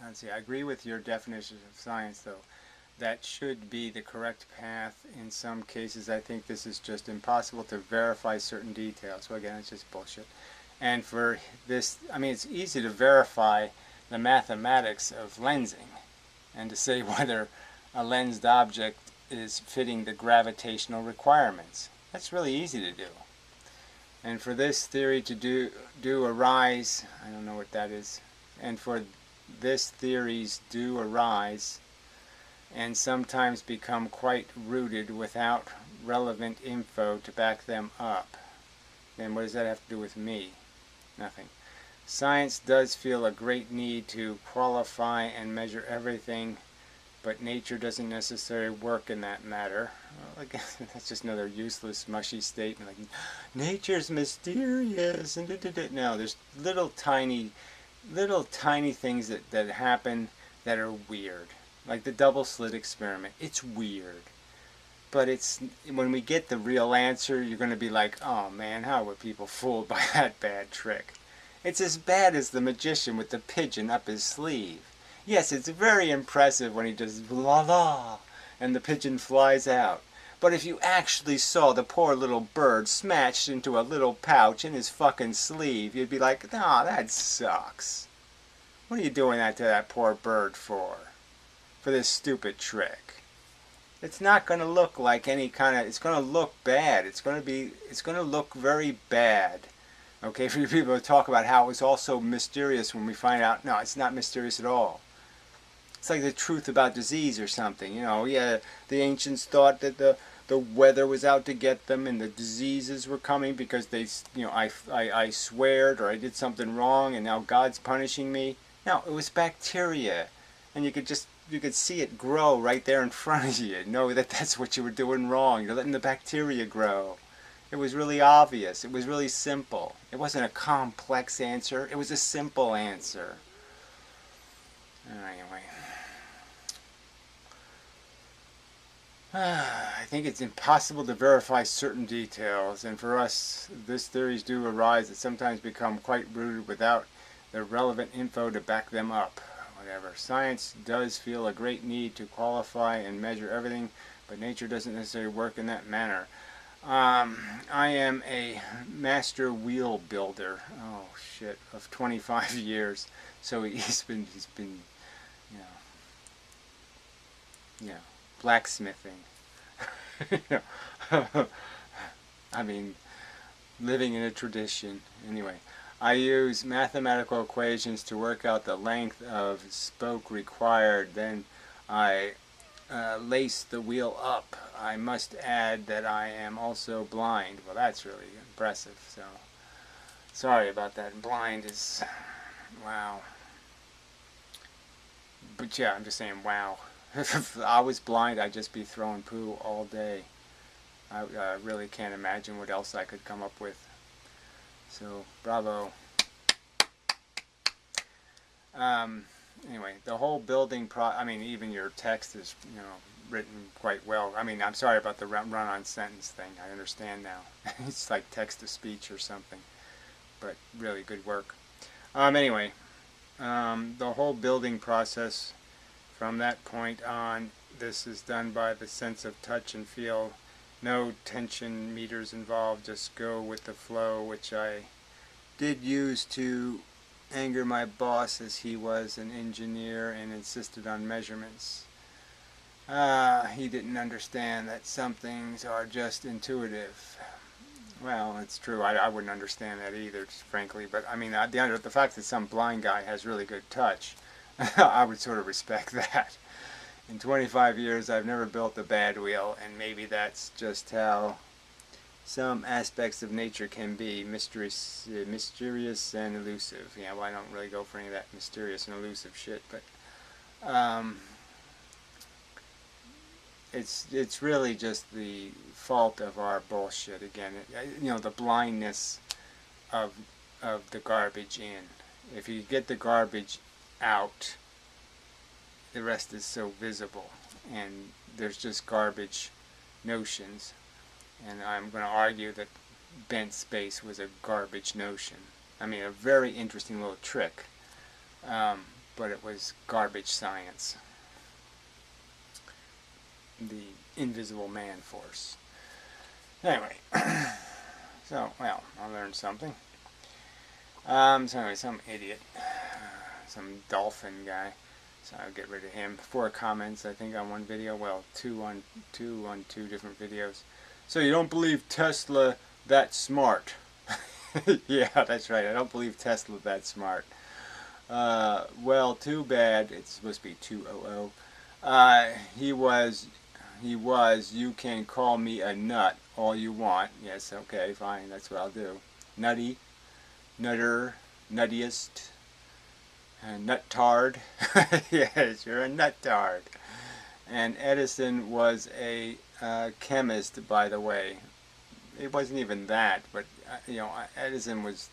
Let's see. I agree with your definition of science, though. That should be the correct path. In some cases, I think this is just impossible to verify certain details. So again, it's just bullshit. And for this, I mean, it's easy to verify the mathematics of lensing and to say whether a lensed object is fitting the gravitational requirements. That's really easy to do. And for this theory to do arise, I don't know what that is, and for this theories do arise and sometimes become quite rooted without relevant info to back them up. Then what does that have to do with me? Nothing. Science does feel a great need to qualify and measure everything, but nature doesn't necessarily work in that matter. Well, I guess that's just another useless, mushy statement. Like, nature's mysterious. And no, there's little tiny things that happen that are weird. Like the double slit experiment. It's weird. But it's when we get the real answer, you're going to be like, oh man, how were people fooled by that bad trick? It's as bad as the magician with the pigeon up his sleeve. Yes, it's very impressive when he does blah la and the pigeon flies out. But if you actually saw the poor little bird smashed into a little pouch in his fucking sleeve, you'd be like, nah, that sucks. What are you doing that to that poor bird for? For this stupid trick. It's not going to look like any kind of, it's going to look bad. It's going to look very bad. Okay, for you people to talk about how it was all so mysterious when we find out, no, it's not mysterious at all. It's like the truth about disease or something. You know, yeah, the ancients thought that the weather was out to get them and the diseases were coming because they, you know, I sweared or I did something wrong and now God's punishing me. No, it was bacteria. And you could just you could see it grow right there in front of you. Know that that's what you were doing wrong. You're letting the bacteria grow. It was really obvious. It was really simple. It wasn't a complex answer. It was a simple answer. Anyway. I think it's impossible to verify certain details, and for us, these theories do arise that sometimes become quite rooted without the relevant info to back them up. Whatever. Science does feel a great need to qualify and measure everything, but nature doesn't necessarily work in that manner. I am a master wheel builder. Oh shit, of 25 years. So he's been, you know, blacksmithing. I mean, living in a tradition. Anyway, I use mathematical equations to work out the length of spoke required. Then I lace the wheel up. I must add that I am also blind. Well, that's really impressive. So, sorry about that. Blind is, wow. But yeah, I'm just saying, wow. If I was blind, I'd just be throwing poo all day. I really can't imagine what else I could come up with. So, bravo. Anyway, the whole building I mean, even your text is, written quite well. I mean, I'm sorry about the run-on sentence thing. I understand now. It's like text-to-speech or something. But really good work. Anyway, the whole building process from that point on, this is done by the sense of touch and feel. No tension meters involved. Just go with the flow, which I did use to anger my boss, as he was an engineer and insisted on measurements. He didn't understand that some things are just intuitive. Well, it's true. I wouldn't understand that either, frankly. But I mean, the fact that some blind guy has really good touch, I would sort of respect that. In 25 years, I've never built a bad wheel, and maybe that's just how some aspects of nature can be mysterious and elusive. Yeah, well, I don't really go for any of that mysterious and elusive shit, but it's really just the fault of our bullshit again. The blindness of the garbage in. If you get the garbage out, the rest is so visible, and there's just garbage notions. And I'm going to argue that bent space was a garbage notion. I mean, a very interesting little trick, but it was garbage science. The invisible man force. Anyway, so, well, I learned something. So anyway, some idiot, some dolphin guy, so I'll get rid of him. 4 comments, I think, on one video. Well, two on two different videos. So you don't believe Tesla that smart? Yeah, that's right. I don't believe Tesla that smart. Well, too bad. It's supposed to be 200. He was. You can call me a nut all you want. Yes, okay, fine. That's what I'll do. Nutty, nutter, nuttiest, nuttard. Yes, you're a nuttard. And Edison was a chemist, by the way. It wasn't even that, but Edison was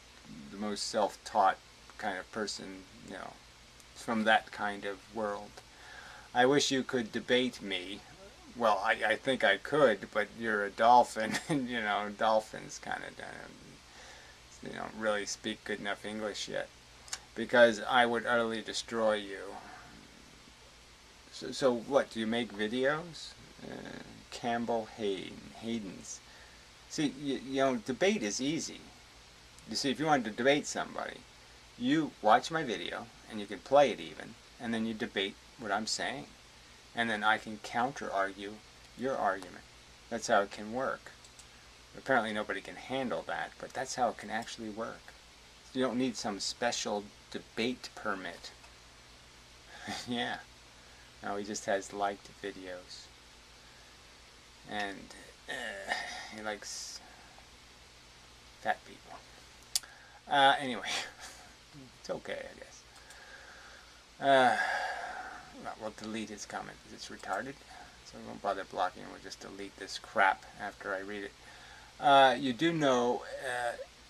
the most self-taught kind of person, from that kind of world. I wish you could debate me. Well, I think I could, but you're a dolphin, and dolphins kind of don't really speak good enough English yet, because I would utterly destroy you. So what, do you make videos? Campbell Hayden's. See, debate is easy. You see, if you wanted to debate somebody, you watch my video, and you can play it even, and then you debate what I'm saying. And then I can counter-argue your argument. That's how it can work. Apparently nobody can handle that, but that's how it can actually work. You don't need some special debate permit. Yeah. No, he just has liked videos. And he likes fat people. Anyway, it's okay, I guess. we'll delete his comment because it's retarded. So we won't bother blocking it. We'll just delete this crap after I read it. You do know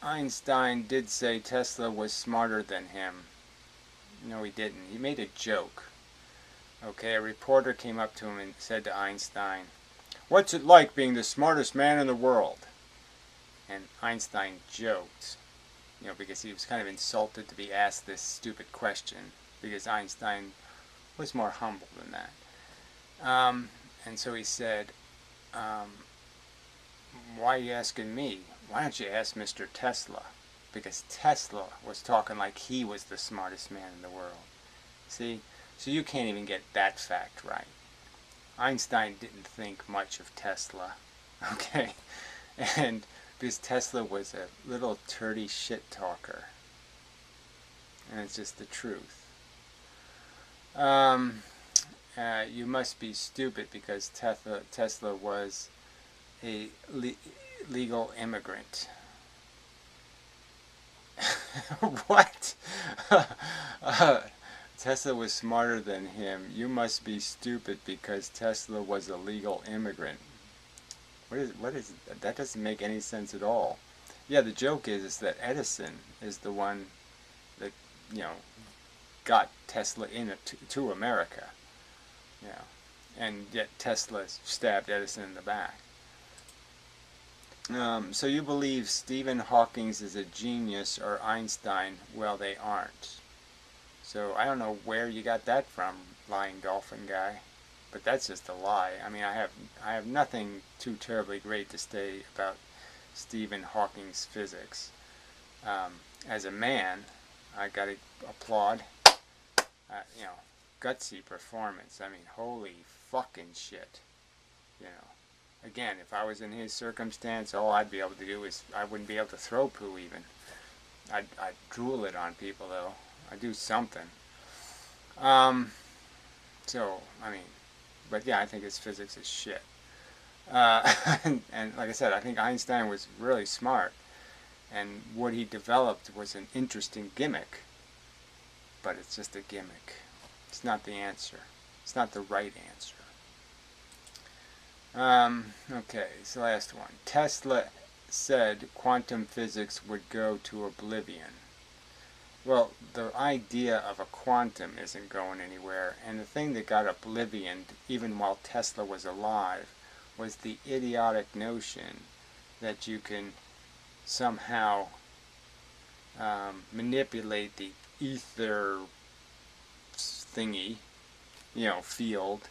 Einstein did say Tesla was smarter than him. No, he didn't. He made a joke. Okay, a reporter came up to him and said to Einstein, "What's it like being the smartest man in the world?" And Einstein joked, because he was kind of insulted to be asked this stupid question, because Einstein was more humble than that. And so he said, "Why are you asking me? Why don't you ask Mr. Tesla?" Because Tesla was talking like he was the smartest man in the world. See? So you can't even get that fact right. Einstein didn't think much of Tesla. Okay? And because Tesla was a little turdy shit talker. And it's just the truth. You must be stupid because Tesla was a legal immigrant. What? Tesla was smarter than him. You must be stupid because Tesla was a legal immigrant. What is that? Doesn't make any sense at all. Yeah, the joke is that Edison is the one that, got Tesla to America. And yet Tesla stabbed Edison in the back. So you believe Stephen Hawking is a genius or Einstein? Well, they aren't. So I don't know where you got that from, lying dolphin guy. But that's just a lie. I mean, I have nothing too terribly great to say about Stephen Hawking's physics. As a man, I got to applaud, gutsy performance. I mean, holy fucking shit. Again, if I was in his circumstance, all I'd be able to do is, I wouldn't be able to throw poo even. I'd drool it on people though. I'd do something. So, I mean, but yeah, I think his physics is shit. And like I said, I think Einstein was really smart. And what he developed was an interesting gimmick. But it's just a gimmick. It's not the answer. It's not the right answer. Okay, so last one. Tesla said quantum physics would go to oblivion. Well, the idea of a quantum isn't going anywhere, and the thing that got oblivioned, even while Tesla was alive, was the idiotic notion that you can somehow manipulate the ether thingy, field,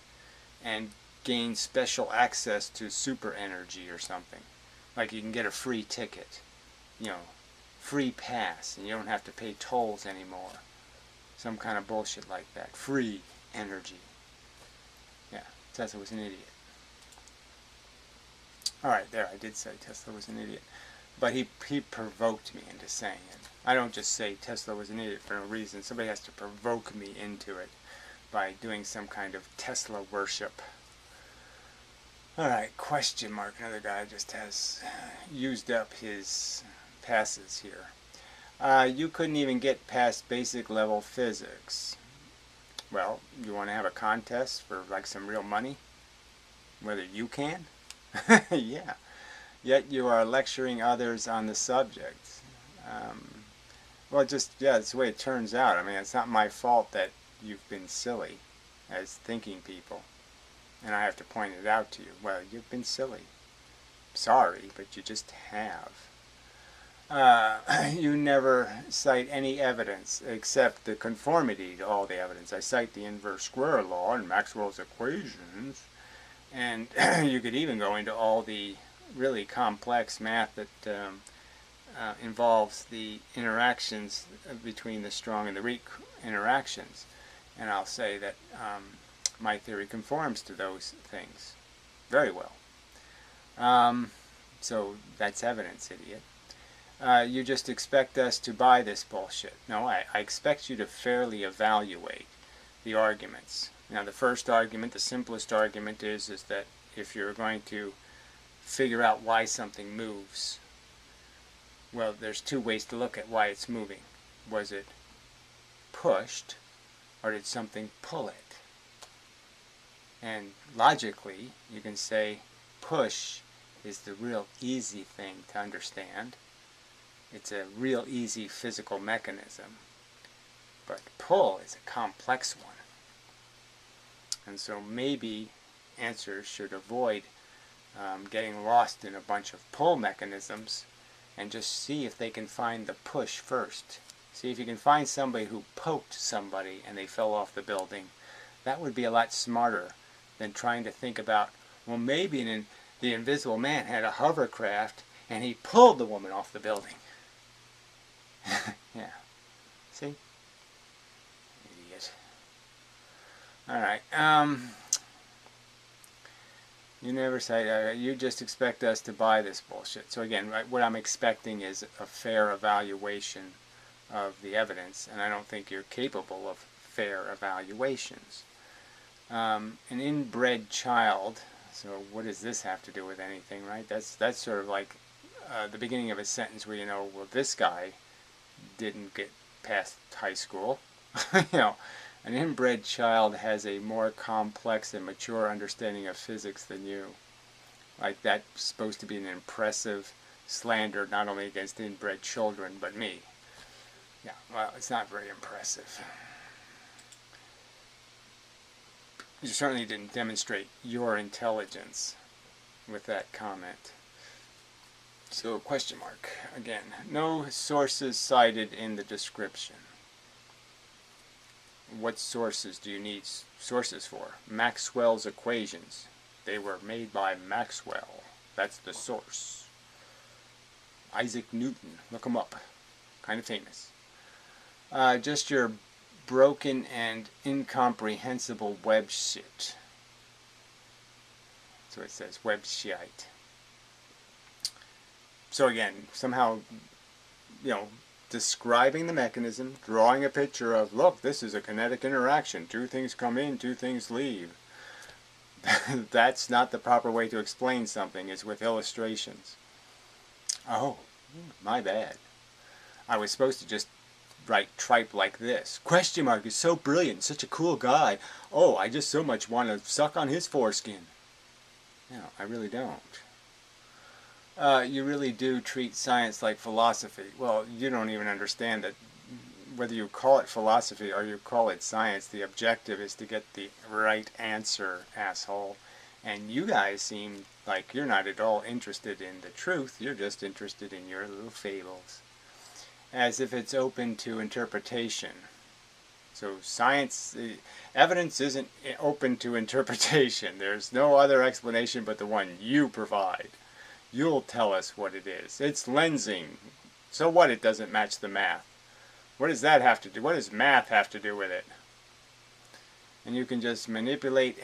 and gain special access to super energy or something. Like you can get a free ticket, free pass, and you don't have to pay tolls anymore. Some kind of bullshit like that. Free energy. Yeah, Tesla was an idiot. Alright, there, I did say Tesla was an idiot. But he provoked me into saying it. I don't just say Tesla was an idiot for no reason. Somebody has to provoke me into it by doing some kind of Tesla worship. Alright, question mark. Another guy just has used up his passes here. You couldn't even get past basic level physics. Well, you want to have a contest for like some real money? Whether you can? Yeah. Yet you are lecturing others on the subject. Well, it's the way it turns out. I mean, it's not my fault that you've been silly as thinking people. And I have to point it out to you. Well, you've been silly. Sorry, but you just have. You never cite any evidence except the conformity to all the evidence. I cite the inverse square law and Maxwell's equations. And you could even go into all the really complex math that involves the interactions between the strong and the weak interactions. And I'll say that my theory conforms to those things very well. So that's evidence, idiot. You just expect us to buy this bullshit. No, I expect you to fairly evaluate the arguments. Now, the first argument, the simplest argument is that if you're going to figure out why something moves, well, there's two ways to look at why it's moving. Was it pushed, or did something pull it? And logically, you can say push is the real easy thing to understand. It's a real easy physical mechanism. But pull is a complex one. And so maybe answers should avoid getting lost in a bunch of pull mechanisms and just see if they can find the push first. See if you can find somebody who poked somebody and they fell off the building. That would be a lot smarter than trying to think about, well, maybe the invisible man had a hovercraft and he pulled the woman off the building. Yeah. See? Idiot. Alright. You never say, you just expect us to buy this bullshit. So again, right, what I'm expecting is a fair evaluation of the evidence, and I don't think you're capable of fair evaluations. An inbred child, so what does this have to do with anything, right? That's sort of like the beginning of a sentence where you know, well, this guy didn't get past high school. You know, an inbred child has a more complex and mature understanding of physics than you. Like, that's supposed to be an impressive slander not only against inbred children, but me. Yeah, well, it's not very impressive. You certainly didn't demonstrate your intelligence with that comment. So, question mark. Again, no sources cited in the description. What sources do you need sources for? Maxwell's equations. They were made by Maxwell. That's the source. Isaac Newton. Look him up. Kind of famous. Just your broken and incomprehensible web shit. That's what it says. Web shite. So again, somehow, you know, describing the mechanism, drawing a picture of, look, this is a kinetic interaction. Two things come in, two things leave. That's not the proper way to explain something, is with illustrations. Oh, my bad. I was supposed to just write tripe like this. Question mark is so brilliant, such a cool guy. Oh, I just so much want to suck on his foreskin. No, I really don't. You really do treat science like philosophy. Well, you don't even understand that whether you call it philosophy or you call it science, the objective is to get the right answer, asshole. And you guys seem like you're not at all interested in the truth. You're just interested in your little fables. As if it's open to interpretation. So science, evidence isn't open to interpretation. There's no other explanation but the one you provide. You'll tell us what it is. It's lensing. So what? It doesn't match the math. What does that have to do? What does math have to do with it? And you can just manipulate